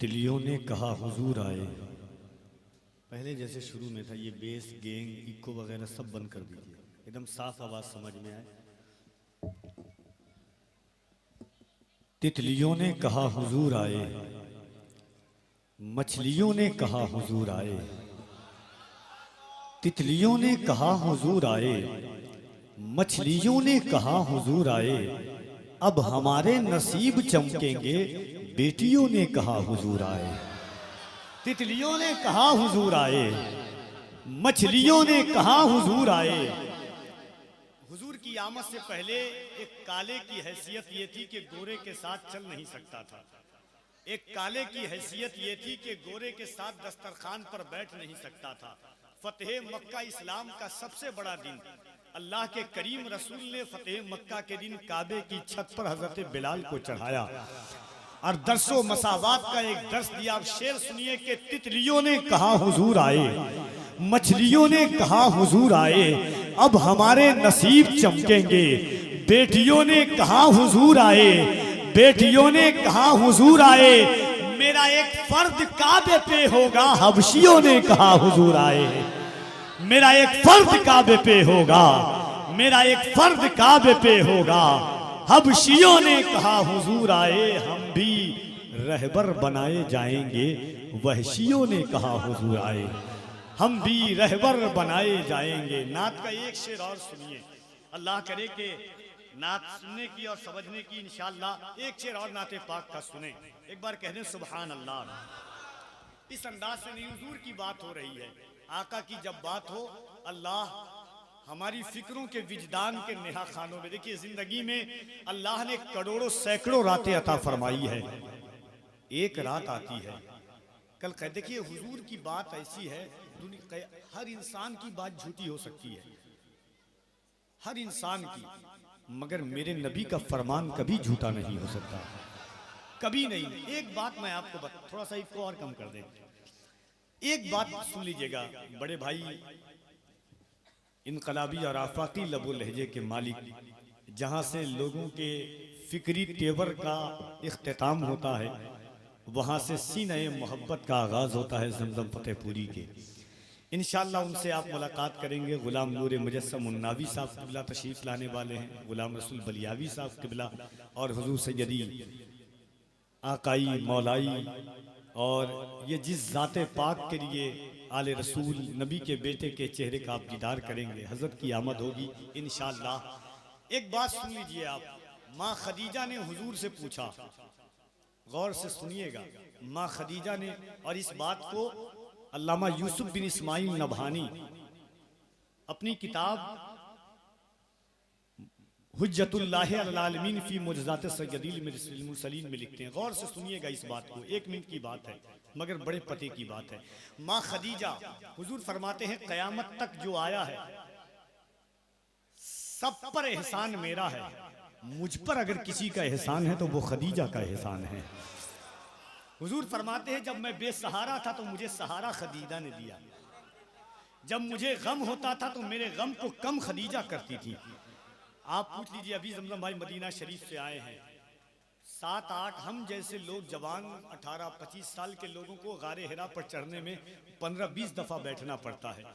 तितलियों ने कहा हुजूर आए। पहले जैसे शुरू में था, ये बेस गेंग इको वगैरह सब बंद कर दीजिए, एकदम साफ आवाज समझ में आए। तितलियों ने कहा हुजूर आए, मछलियों ने कहा हुजूर आए। तितलियों ने कहा हुजूर आए, मछलियों ने कहा हुजूर आए। अब हमारे नसीब चमकेंगे, बेटियों ने कहा हुजूर आए। तितलियों ने कहा हुजूर आए, मछलियों ने कहा हुजूर आए। हुजूर की आमद से पहले एक काले की हैसियत ये थी कि गोरे के साथ चल नहीं सकता था। एक काले की हैसियत ये थी कि गोरे के साथ दस्तरखान पर बैठ नहीं सकता था। फतेह मक्का इस्लाम का सबसे बड़ा दिन, अल्लाह के करीम रसूल ने फतेह मक्का के दिन काबे की छत पर हजरत बिलाल को चढ़ाया और दरसो मसावात का एक दर्स दिया। आप शेर सुनिए कि तितलियों ने कहा हुजूर आए, मछलियों ने कहा हुजूर आए। अब हमारे नसीब चमकेंगे, बेटियों ने कहा हुजूर आए। बेटियों ने कहा हुजूर आए। मेरा एक फर्द काबे पे होगा, हबशियों ने कहा हुजूर आए। मेरा एक फर्द काबे पे होगा, मेरा एक फर्द काबे पे होगा। हबशियों ने कहा हुजूर आए। हम भी रहबर बनाए जाएंगे, वहशियों ने कहा हुजूर आए। हम भी रहबर बनाए जाएंगे। नात का एक शेर और सुनिए, अल्लाह करे कि नात सुनने की और समझने की इंशाअल्लाह। एक शेर और नाते पाक का सुने, एक बार कह दें सुभान अल्लाह। इस अंदाज से नहीं, हुजूर की बात हो रही है। आका की जब बात हो, अल्लाह हमारी फिक्रों के विजदान के नेहा खानों में। देखिए, जिंदगी में अल्लाह ने करोड़ों सैकड़ों रातें अता फरमाई है, एक रात आती है कल कह। देखिए, हुजूर की बात ऐसी है, हर इंसान की बात झूठी हो सकती है, हर इंसान की, मगर मेरे नबी का फरमान कभी झूठा नहीं हो सकता, कभी नहीं। एक बात मैं आपको थोड़ा सा इसको और कम कर दें, एक बात सुन लीजिएगा। बड़े भाई इनकलाबी और आफाकी लबो लहजे के मालिक, जहाँ से लोगों के फिक्री तेवर का इख्तिताम होता है, वहाँ से सीने मोहब्बत का आगाज़ होता है जमजम फतेहपुरी के। इंशाअल्लाह उनसे आप मुलाकात करेंगे। गुलाम नूर मुजस्सम मुन्नावी साहब किबला तशरीफ़ लाने वाले हैं, गुलाम रसूल बलियावी साहब किबला, और हुजूर सैयदी आकाई मौलाई, और ये जिस ज़ाते पाक के लिए आले रसूल नबी के बेटे के चेहरे का आप दीदार करेंगे, हज़रत की आमद होगी इंशाअल्लाह। एक बात सुन लीजिए आप, माँ खदीजा ने हुजूर से पूछा, गौर से सुनिएगा, माँ खदीजा ने, और इस बात को अल्लामा यूसुफ बिन इस्माइल नबहानी अपनी किताब हुज्जतुल्लाह अल आलमीन फी मुजज़ात सय्यदिल मुरसलीन में लिखते हैं। गौर से सुनिएगा इस बात को, एक मिनट की बात है मगर बड़े पते की बात है। माँ खदीजा, हुजूर फरमाते हैं क़यामत तक जो आया है सब पर एहसान मेरा है, मुझ पर अगर किसी का एहसान है तो वो खदीजा का एहसान है। हुजूर फरमाते हैं जब मैं बेसहारा था तो मुझे सहारा खदीजा ने दिया, जब मुझे गम होता था तो मेरे गम को कम खदीजा करती थी। आप पूछ लीजिए, अभी जमजम भाई मदीना शरीफ से आए हैं, 7-8 हम जैसे लोग जवान 18-25 साल के लोगों को गारे हिरा पर चढ़ने में 15-20 दफ़ा बैठना पड़ता है।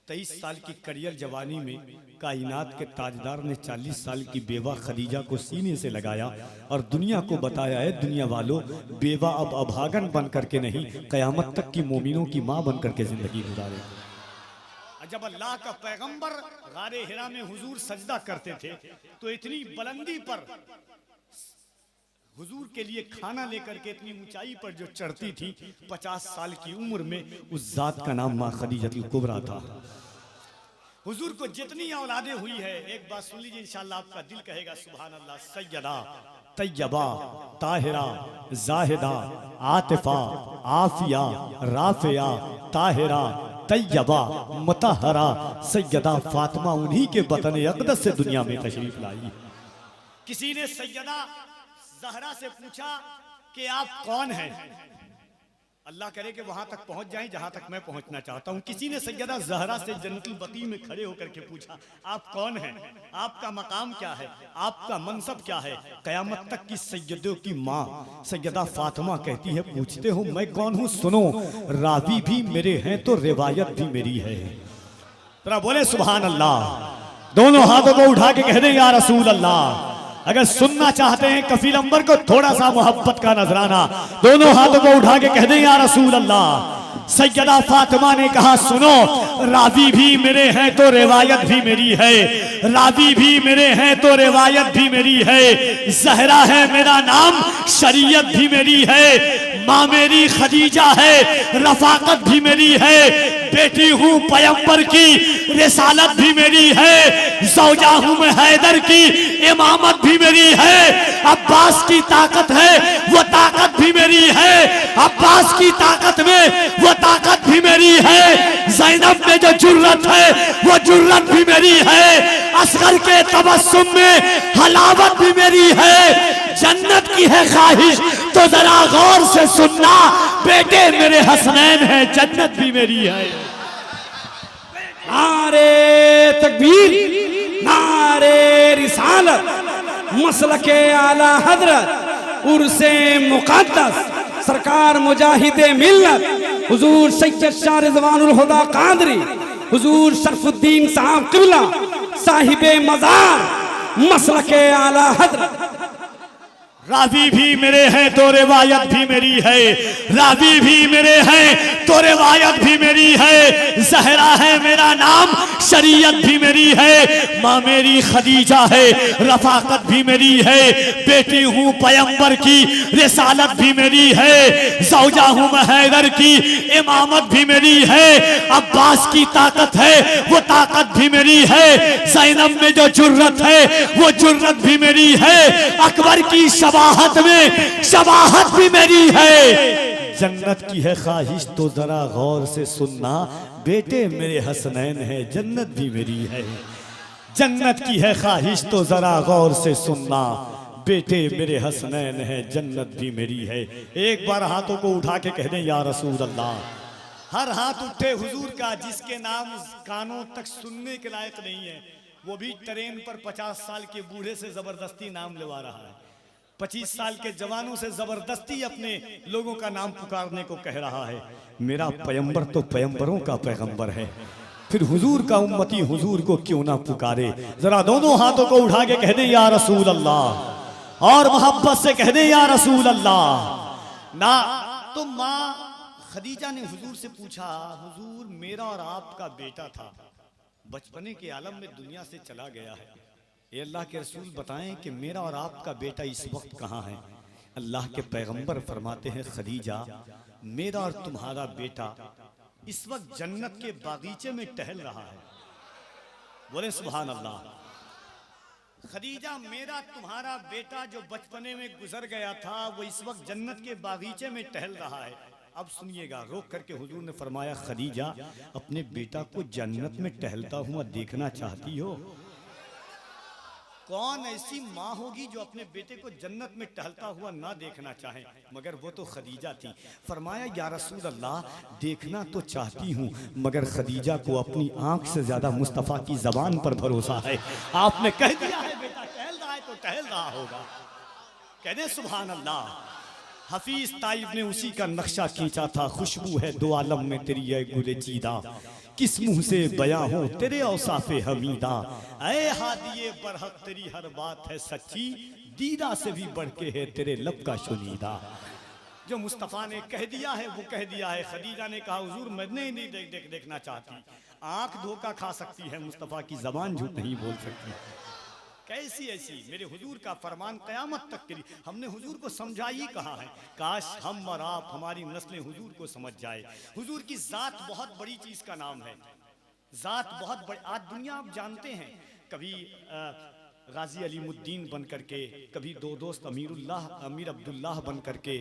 23 साल की करियर जवानी में कायनात के ताजदार ने 40 साल की बेवा खदीजा को सीने से लगाया और दुनिया को बताया है, दुनिया वालों, बेवा अब अभागन बन करके नहीं, क़यामत तक की मोमिनों की माँ बन करके जिंदगी गुजारे। जब अल्लाह का पैगंबर गारे हिरा में हुजूर सजदा करते थे तो इतनी बुलंदी पर हुजूर के लिए खाना लेकर के इतनी ऊंचाई पर जो चढ़ती थी, 50 साल की उम्र में, उस जात का नाम माँ खदीजतुल कुबरा था। हुजूर को जितनी औलादे हुई है, एक बात सुन लीजिए इंशाअल्लाह, आपका दिल कहेगा सुभान अल्लाह। सैयदा, तैयबा, ताहिरा, जाहिदा, आतिफा, आफिया, राफिया, ताहिरा, तैयबा, मतहरा, सैयदा फातिमा उन्हीं के बतन अक़दस से दुनिया में तशरीफ लाई। किसी ने सैयदा ज़हरा से पूछा कि आप कौन हैं? अल्लाह करे कि वहां तक पहुंच जाएं जहां तक मैं पहुंचना चाहता हूं। किसी ने सैयदा ज़हरा से जन्नतुल बकी में खड़े होकर के पूछा, आप कौन हैं, आपका मकाम क्या है, आपका मनसब क्या है। कयामत तक की सैयदों की माँ सैयदा फातिमा कहती है, पूछते हो मैं कौन हूँ, सुनो रावी भी मेरे हैं तो रिवायत भी मेरी है। जरा बोले सुभान अल्लाह। दोनों हाथों को उठा के कह दें या रसूल अल्लाह। अगर सुनना चाहते हैं कफील अंबर को थोड़ा सा मोहब्बत का नजराना, दोनों हाथों को उठा के कह दें या रसूल अल्लाह। सैयदा फातिमा ने कहा, सुनो रावी भी मेरे हैं तो रिवायत भी मेरी है, रावी भी मेरे हैं तो रिवायत भी मेरी है। ज़हरा है मेरा नाम, शरीयत भी मेरी है। माँ मेरी खदीजा है, रफाकत भी मेरी है। बेटी हूँ पैगंबर की, रिसालत भी मेरी है। ज़ौजा हूँ मैं हैदर की, इमामत भी मेरी है। अब्बास की ताकत है, वो ताकत भी मेरी है। अब्बास की ताकत में वो ताकत भी मेरी है। ज़ैनब में जो जुर्रत है, वो जुर्रत भी मेरी है। असगर के तबस्सुम में हलावत भी मेरी है। जन्नत की है ख्वाहिश तो जरा गौर से सुनना, बेटे मेरे हसनैन है, जन्नत भी मेरी है। नारे तकबीर, नारे रिसालत, मसलके आला हजरत, उर्से मुक़द्दस, सरकार मुजाहिदे मिल्लत हुजूर सैयद शाह रिज़वानुल हुदा कादरी, हुजूर शरफुद्दीन साहब क़िबला साहिबे मज़ार, मसलके आला हजरत। रावी भी मेरे हैं तो रिवायत भी मेरी है, रावी भी मेरे हैं तो रिवायत भी मेरी है। ज़हरा है मेरा नाम, शरीयत भी मेरी है। माँ मेरी खदीजा है, रफाकत भी मेरी है। बेटी हूँ पैगंबर की, रिसालत भी मेरी है। ज़ौजा हूँ मैं हैदर की, इमामत भी मेरी है। अब्बास की ताकत है, वो ताकत भी मेरी है। ज़ैनब में जो जुर्रत है, वो जुर्रत भी मेरी है। अकबर की शबाहत में शबाहत भी मेरी है। जन्नत की है ख्वाहिश तो जरा गौर से सुनना, बेटे मेरे हसनैन है, जन्नत भी मेरी है। जन्नत की है ख्वाहिश तो जरा गौर से सुनना, बेटे मेरे हसनैन है, जन्नत भी मेरी है। एक बार हाथों को उठा के कह दें या रसूल अल्लाह। हर हाथ उठे हुजूर का, जिसके नाम कानों तक सुनने के लायक नहीं है, वो भी ट्रेन पर 50 साल के बूढ़े से जबरदस्ती नाम लेवा रहा है। 25 साल के जवानों से जबरदस्ती अपने लोगों का नाम पुकारने को कह रहा है। मेरा पैगंबर तो पैगंबरों का पैगंबर है, फिर हुजूर का उम्मती हुजूर को क्यों ना पुकारे। जरा दोनों हाथों को उठा के कह दें या रसूल अल्लाह, और मोहब्बत से कह दें या रसूल अल्लाह। ना तो माँ खदीजा ने हुजूर से पूछा, हुजूर मेरा और आपका बेटा था, बचपने के आलम में दुनिया से चला गया है। ये अल्लाह के रसूल बताएं कि मेरा और आपका बेटा इस वक्त कहाँ है। अल्लाह के पैगंबर फरमाते हैं, खदीजा मेरा और तुम्हारा बेटा इस वक्त जन्नत के बागीचे में टहल रहा है। बोले सुभान अल्लाह। खदीजा मेरा तुम्हारा बेटा जो बचपने में गुजर गया था, वो इस वक्त जन्नत के बागीचे में टहल रहा है। अब सुनिएगा, रोक करके हुजूर ने फरमाया, खदीजा अपने बेटा को जन्नत में टहलता हुआ देखना चाहती हो? कौन ऐसी माँ होगी जो अपने बेटे को जन्नत में टहलता हुआ ना देखना चाहे, मगर वो तो खदीजा थी। फरमाया या रसूल अल्लाह, देखना तो चाहती हूँ, मगर खदीजा को अपनी आंख से ज्यादा मुस्तफ़ा की जबान पर भरोसा है। आपने कह दिया है बेटा टहल रहा है तो टहल रहा होगा। कह दे सुभान अल्लाह। हफीज ताइब ने उसी का नक्शा खींचा था, खुशबू है दो आलम में तेरी है गुले चीदा, किस मुंह से बयां हो तेरे औसाफे हमीदा। ऐ हादिये बरहक तेरी हर बात है सच्ची, दीदा से भी बढ़ के है तेरे लब का शुनीदा। जो मुस्तफ़ा ने कह दिया है वो कह दिया है। खदीजा ने कहा, हुजूर मैं नहीं देखना चाहती। आंख धोखा खा सकती है, मुस्तफ़ा की जबान झूठ नहीं बोल सकती। कैसी ऐसी मेरे हुजूर का फरमान क़यामत तक के लिए। हमने हुजूर को समझा ही कहा है, काश हम और आप हमारी नस्लें हुजूर को समझ जाए। हुजूर की ज़ात बहुत बड़ी चीज़ का नाम है, ज़ात बहुत बड़ी। आज दुनिया आप जानते हैं, कभी गाजी अलीमुद्दीन बन करके, कभी दो दोस्त अमीर अब्दुल्लाह बन करके,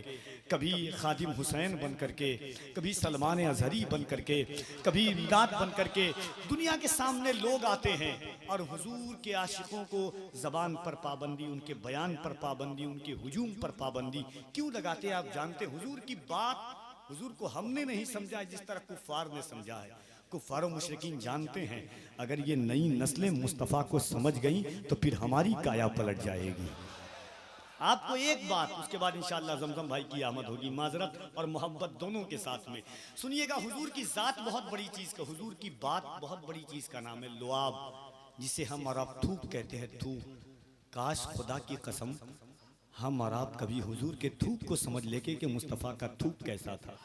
कभी खादिम हुसैन बन करके, कभी सलमान अजहरी बन करके, कभी इमदाद बन करके दुनिया के सामने लोग आते हैं और हुजूर के आशिकों को ज़बान पर पाबंदी, उनके बयान पर पाबंदी, उनके हुजूम पर पाबंदी क्यों लगाते हैं? आप जानते, हुजूर की बात हुजूर को हमने नहीं समझा है जिस तरह कुफार ने समझा है। कुफार और मुशरिकीन जानते हैं अगर ये नई नस्लें मुस्तफ़ा को समझ गई तो फिर हमारी काया पलट जाएगी। आपको एक बात, उसके बाद इंशाअल्लाह जमजम भाई की आमद होगी, माजरत और मोहब्बत दोनों के साथ में सुनिएगा। हुजूर की ज़ात बहुत बड़ी चीज़ का, हुजूर की बात बहुत बड़ी चीज़ का नाम है लुआब, जिसे हम और आप थूक कहते हैं, थूक। काश खुदा की कसम हम और आप कभी हुजूर के थूक को समझ लेके कि मुस्तफ़ा का थूक कैसा था।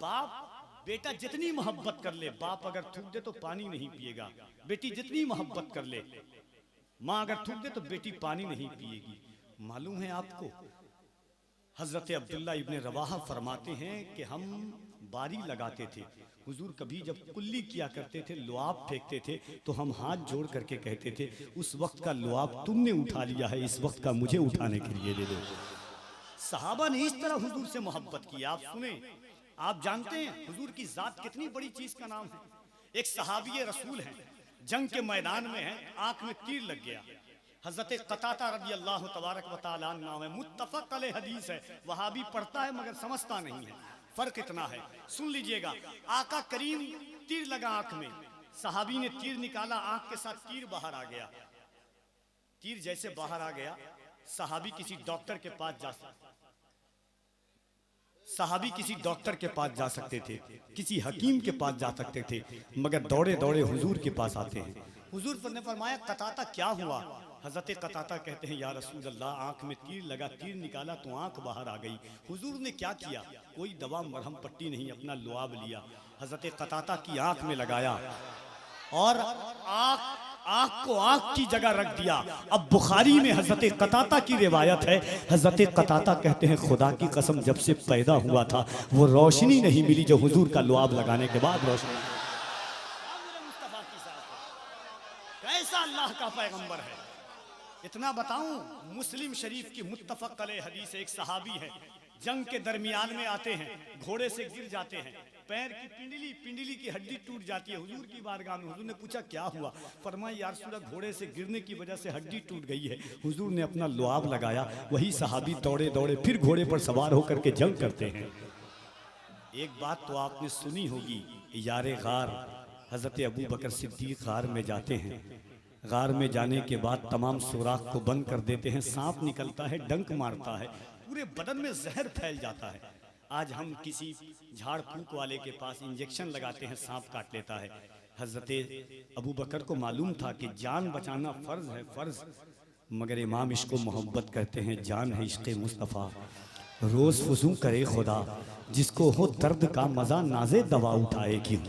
बाप बेटा जितनी मोहब्बत कर ले, बाप अगर थूक दे तो पानी नहीं पिएगा। बेटी जितनी मोहब्बत कर ले, माँ अगर थूक दे तो बेटी पानी नहीं पिएगी। मालूम है आपको, हजरत अब्दुल्ला इब्ने रवाहा फरमाते हैं कि हम बारी लगाते थे, हुजूर कभी जब कुल्ली किया करते थे, लुआब फेंकते थे तो हम हाथ जोड़ करके कहते थे उस वक्त का लुआब तुमने उठा लिया है, इस वक्त का मुझे उठाने के लिए दे दो। सहाबा ने इस तरह हुजूर से मोहब्बत की। आप सुने, आप जानते हैं हुजूर की जात कितनी बड़ी चीज का नाम है। एक सहाबी रसूल हैं, जंग के मैदान में हैं, आंख में तीर लग गया। हजरत कताता रज़ी अल्लाह तबारक व तआला नाम है, मुत्तफक अलैह हदीस है, वहाबी पढ़ता है मगर समझता नहीं है, फर्क इतना है। सुन लीजिएगा, आका करीम तीर लगा आंख में, सहाबी ने तीर निकाला, आंख के साथ तीर बाहर आ गया। तीर जैसे बाहर आ गया, सहाबी किसी डॉक्टर के पास जा सकते थे, किसी हकीम के पास जा सकते थे, मगर दौड़े दौड़े हुजूर के पास आते हैं। हुजूर ने फरमाया कताता क्या हुआ? हजरत कताता कहते हैं या रसूल अल्लाह, आंख में तीर लगा, तीर निकाला तो आंख बाहर आ गई। हुजूर ने क्या किया? कोई दवा मरहम पट्टी नहीं, अपना लुआब लिया, हजरत कताता की आंख में लगाया और आंख को आंख की जगह रख दिया। अब बुखारी में हजरत कताता की रिवायत है, हजरत कताता कहते हैं खुदा की कसम जब से पैदा हुआ था वो रोशनी नहीं मिली जो हुजूर का लुआब लगाने के बाद रोशनी। कैसा अल्लाह का पैगंबर है। इतना बताऊं, मुस्लिम शरीफ की मुत्तफक अलैह हदीस, एक सहाबी है, जंग के दरमियान में आते हैं, घोड़े से गिर जाते हैं, पैर की पिंडली की हड्डी टूट जाती है। हुजूर की बारगाह में, हुजूर ने पूछा क्या हुआ? फरमाया या रसूल अल्लाह, घोड़े से गिरने की वजह से हड्डी टूट गई है। हुजूर ने अपना लुआब लगाया। वही सहाबी दौड़े दौड़े फिर घोड़े पर सवार होकर के जंग करते हैं। एक बात तो आपने सुनी होगी, यारे गार हजरत अबू बकर सिद्दीक गार में जाते हैं। गार में जाने के बाद तमाम सुराख को बंद कर देते हैं, सांप निकलता है, डंक मारता है, पूरे बदन में जहर फैल जाता है। आज हम किसी झाड़ फूक वाले के पास इंजेक्शन लगाते हैं, सांप काट लेता है। हजरत अबू बकर को मालूम था कि जान बचाना फर्ज है, फर्ज, मगर इमाम इसको मोहब्बत करते हैं, जान है इश्क़ मुस्तफ़ा, रोज़ फुजू करे खुदा, जिसको हो दर्द का मज़ा नाज़े दवा उठाए क्यों।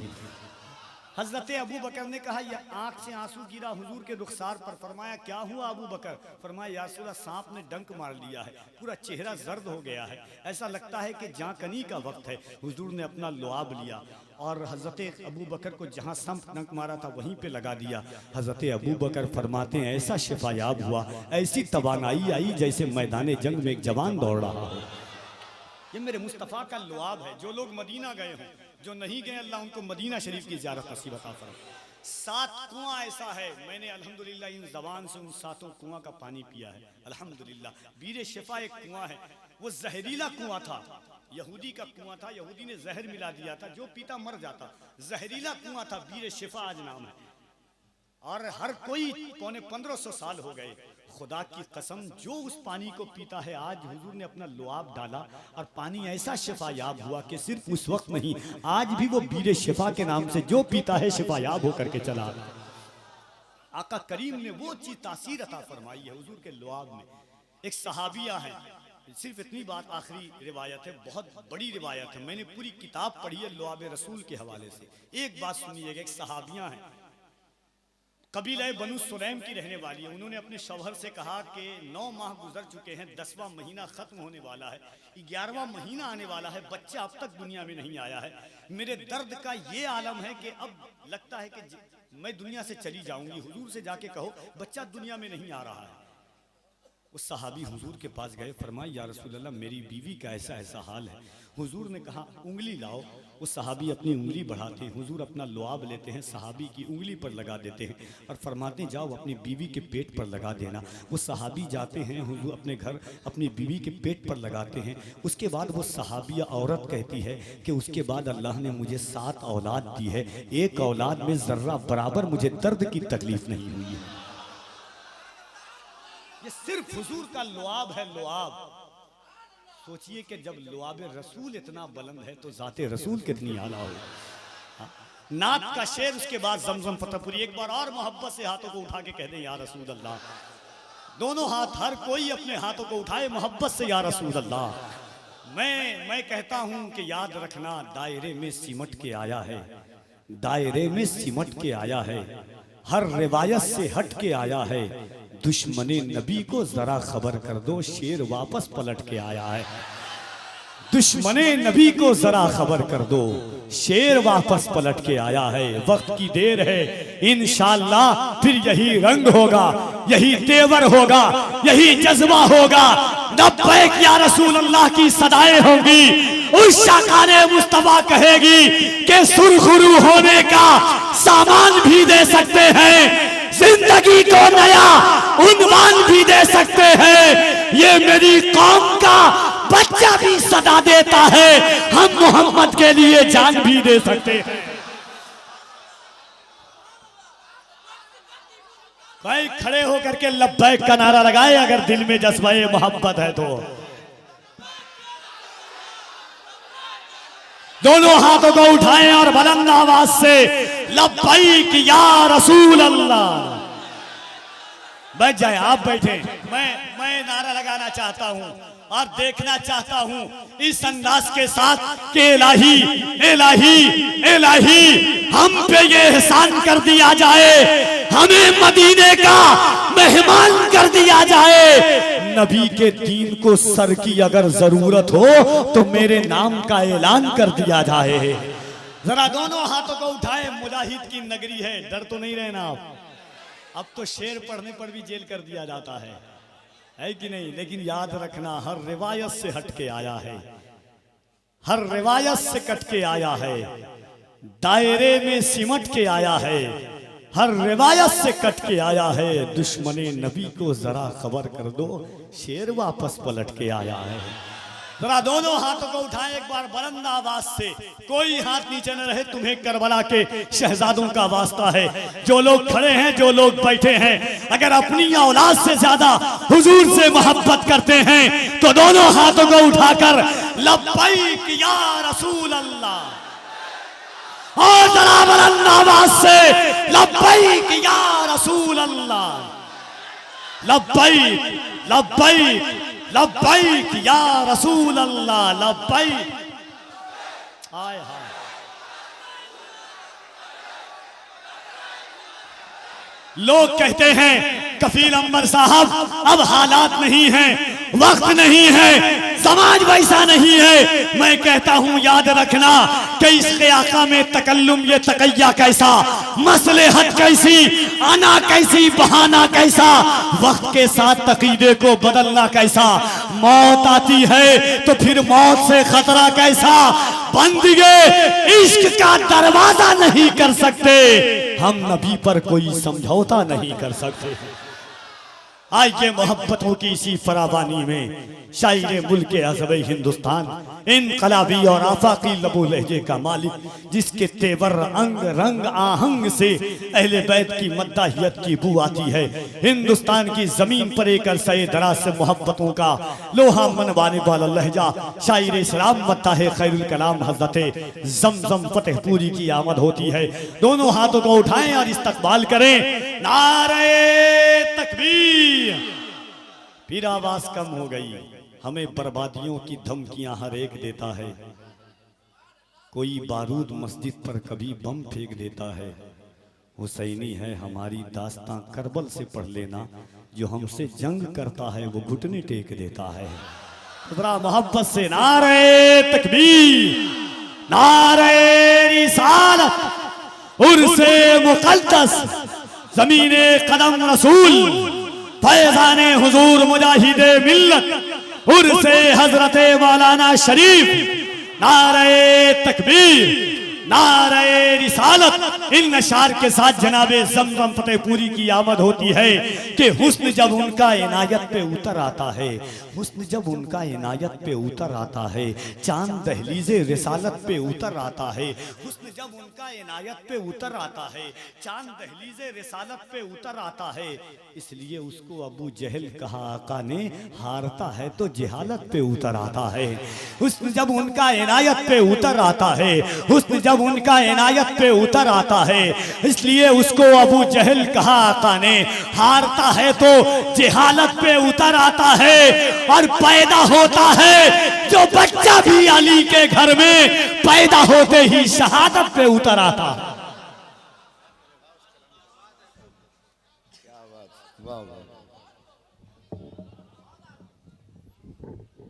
हजरत अबू बकर ने कहा, या आंख से आंसू गिरा हुजूर के रुखसार पर। फरमाया क्या हुआ अबू बकर? फरमाया या रसूल अल्लाह, सांप ने डंक मार लिया है, पूरा चेहरा जर्द हो गया है, ऐसा लगता है कि जाकनी का वक्त है। हुजूर ने अपना लुआब लिया और हजरत अबू बकर को जहाँ सांप डंक मारा था वहीं पे लगा दिया। हजरत अबू बकर फरमाते हैं ऐसा शिफायाब हुआ, ऐसी तवानाई आई जैसे मैदान जंग में एक जवान दौड़ रहा हो। ये मेरे मुस्तफ़ा का लुआब है। जो लोग मदीना गए हों, जो नहीं गए, अल्लाह उनको मदीना शरीफ की ज़ियारत नसीब अता फरमाए। 7 कुआं ऐसा है, मैंने अल्हम्दुलिल्लाह इन ज़बान से उन 7 कुआं का पानी पिया है अल्हम्दुलिल्लाह। बीर शिफा एक कुआं है, वो जहरीला कुआं था, यहूदी का कुआं था, यहूदी ने जहर मिला दिया था, जो पीता मर जाता, जहरीला कुआं था, बीर शिफा आज नाम है। और हर कोई 1500 साल हो गए, खुदा की कसम जो उस पानी को पीता है, आज हुजूर ने अपना लुआब डाला और पानी ऐसा शिफायाब हुआ कि सिर्फ उस वक्त नहीं, आज भी वो बीर शिफा के नाम से जो पीता है शिफायाब होकर के चला। आका करीम ने वो चीज तासीर अता फरमाई है हुजूर के लुआब में। एक सहाबिया है, सिर्फ इतनी बात, आखिरी रिवायत है, बहुत बड़ी रिवायत है, मैंने पूरी किताब पढ़ी है लुआब रसूल के हवाले से। एक बात सुनिएगा, एक सहाबिया है, कबीला बनु सुलैम की रहने वाली है। उन्होंने अपने शौहर से कहा कि 9 माह गुजर चुके हैं, 10वां महीना खत्म होने वाला है, 11वां महीना आने वाला है, बच्चा अब तक दुनिया में नहीं आया है। मेरे दर्द का ये आलम है कि अब लगता है कि मैं दुनिया से चली जाऊंगी। हुजूर से जाके कहो बच्चा दुनिया में नहीं आ रहा है। उस सहाबी हुजूर के पास गए, फरमाया या रसूल अल्लाह मेरी बीवी का ऐसा ऐसा हाल है। हुजूर ने कहा उंगली लाओ। उस सहाबी अपनी उंगली बढ़ाते हैं, हुजूर अपना लुआब लेते हैं, सहाबी की उंगली पर लगा देते हैं और फरमाते हैं जाओ अपनी बीवी के पेट पर लगा देना। वो सहाबी जाते हैं, हुजूर अपने घर अपनी बीवी के पेट पर लगाते हैं। उसके बाद वो सहाबिया औरत कहती है कि उसके बाद अल्लाह ने मुझे 7 औलाद दी है, एक औलाद में ज़र्रा बराबर मुझे दर्द की तकलीफ नहीं हुई है। ये सिर्फ हुजूर का लुआब है, लुआब। सोचिए कि जब लुआब रसूल इतना बुलंद है तो जाते रसूल कितनी आला हो। हाँ? नात का शेर, उसके बाद जमजम फतेहपुरी। एक बार और मोहब्बत से हाथों को उठा के कह दे या रसूल अल्लाह। दोनों हाथ हर कोई अपने हाथों को उठाए मोहब्बत से या रसूल अल्लाह। मैं कहता हूं कि याद रखना दायरे में सिमट के आया है, दायरे में सिमट के आया है, हर रिवायत से हट के आया है। दुश्मने नबी को जरा खबर कर दो, शेर वापस पलट के आया है। दुश्मने नबी को जरा खबर कर दो, शेर वापस पलट के आया है। वक्त की देर है, इंशाअल्लाह फिर यही रंग होगा, यही तेवर होगा, यही जज्बा होगा। लब्बैक या रसूल अल्लाह की सदाएं होंगी। उस शाकाने मुस्तफा कहेगी कि सुरखुरू होने का सामान भी दे सकते हैं, जिंदगी को नया उन्वान भी दे सकते हैं। ये मेरी कौम का बच्चा भी सदा देता है, हम मोहम्मद के लिए जान भी दे सकते हैं। भाई खड़े होकर के लब्बैक का नारा लगाए अगर दिल में जज्बाए मोहब्बत है तो। दोनों हाथों को उठाएं और बुलंद आवाज से लब्बैक या रसूल अल्लाह। बैठ जाए, आप बैठे। मैं नारा लगाना चाहता हूं और देखना चाहता हूं इस अंदाज के साथ कि इलाही इलाही इलाही हम पे ये एहसान कर दिया जाए, हमें मदीने का मेहमान कर दिया जाए। नबी के दीन को सर की अगर जरूरत हो तो मेरे नाम का ऐलान कर दिया जाए। जरा दोनों हाथों को उठाए, मुजाहिद की नगरी है, डर तो नहीं रहना आप। अब तो शेर पढ़ने पर भी जेल कर दिया जाता है कि नहीं? लेकिन याद रखना हर रिवायत से हट के आया है, हर रिवायत से कट के आया है, दायरे में सिमट के आया है, हर रिवायत से कट के आया है। दुश्मने नबी को जरा खबर कर दो, शेर वापस पलट के आया है। जरा दोनों हाथों को उठाएं एक बार बुलंद आवाज से, कोई हाथ नीचे न रहे। तुम्हें करबला के शहजादों का वास्ता है, जो लोग खड़े हैं, जो लोग बैठे हैं, अगर अपनी औलाद से ज्यादा हुजूर से मोहब्बत करते हैं तो दोनों हाथों को उठाकर लब्बैक या रसूल अल्लाह, और जरा बुलंद आवाज से लब्बैक या रसूल अल्लाह, लब्बैक लब्बैक लब्बैक या रसूल अल्लाह, लब्बैक। हाय हाय, लोग कहते हैं कफील अंबर साहब अब हालात नहीं हैं, वक्त नहीं है, समाज वैसा नहीं है। मैं कहता हूं याद रखना कि इसके आका में तकल्लुम ये तकैया कैसा, मसलहत कैसी, आना कैसी, बहाना कैसा, वक्त के साथ तकीदे को बदलना कैसा। मौत आती है तो फिर मौत से खतरा कैसा, बंदगे इश्क का दरवाजा नहीं कर सकते, हम नबी पर कोई समझौता नहीं कर सकते। आइए मोहब्बतों की इसी फरावानी में शायर मुल्क अज़ब हिंदुस्तान, इनकलाबी और आफाकी लबो लहजे का मालिक, जिसके तेवर अंग रंग आहंग से अहले बैत की मद्दाहियत की बू आती है। हिंदुस्तान की जमीन पर एक अरसे दराज से मोहब्बतों का लोहा मनवाने वाला लहजा शायर इस्लाम मद्दाह खैरुल कलाम हज़रत जमजम फतेहपुरी की आमद होती है। दोनों हाथों को उठाएं और इस्तकबाल करें, नारे तकबीर। फिर आवाज कम हो गई, हमें बर्बादियों की धमकियां हर एक देता है। कोई बारूद मस्जिद पर कभी बम फेंक देता है। हुसैनी है हमारी दास्तां करबल से पढ़ लेना, जो हमसे जंग करता है वो घुटने टेक देता है। बड़ा मोहब्बत से नारे तकबीर, नारे रिसालत, उर्से मुक़द्दस, ज़मीने कदम रसूल, फैजाने हुजूर मुजाहिदे मिल्लत उर्से हजरते मौलाना शरीफ, नारे तकबीर, नारे रिसालत। इन अशार के साथ जनाबे ज़मज़म फतेहपुरी की आमद होती है कि हुस्न जब उनका इनायत पे उतर आता है, हुस्न जब उनका इनायत पे उतर आता है, चांद दहलीज़े रिसालत पे उतर आता है। हुस्न जब उनका इनायत पे उतर आता है, चांद दहलीज़े रिसालत पे उतर आता है। इसलिए उसको अबू जहल कहा आका ने, हारता है तो जहालत पे उतर आता है। हुस्न जब उनका इनायत पे उतर आता है, हुस्न जब उनका इनायत पे उतर आता है, इसलिए उसको अबू जहल कहा आका ने, हारता है तो जहालत पे उतर आता है। और पैदा होता है जो बच्चा भी अली के घर में, पैदा होते ही शहादत पे उतर आता है। क्या बात, वाह वाह।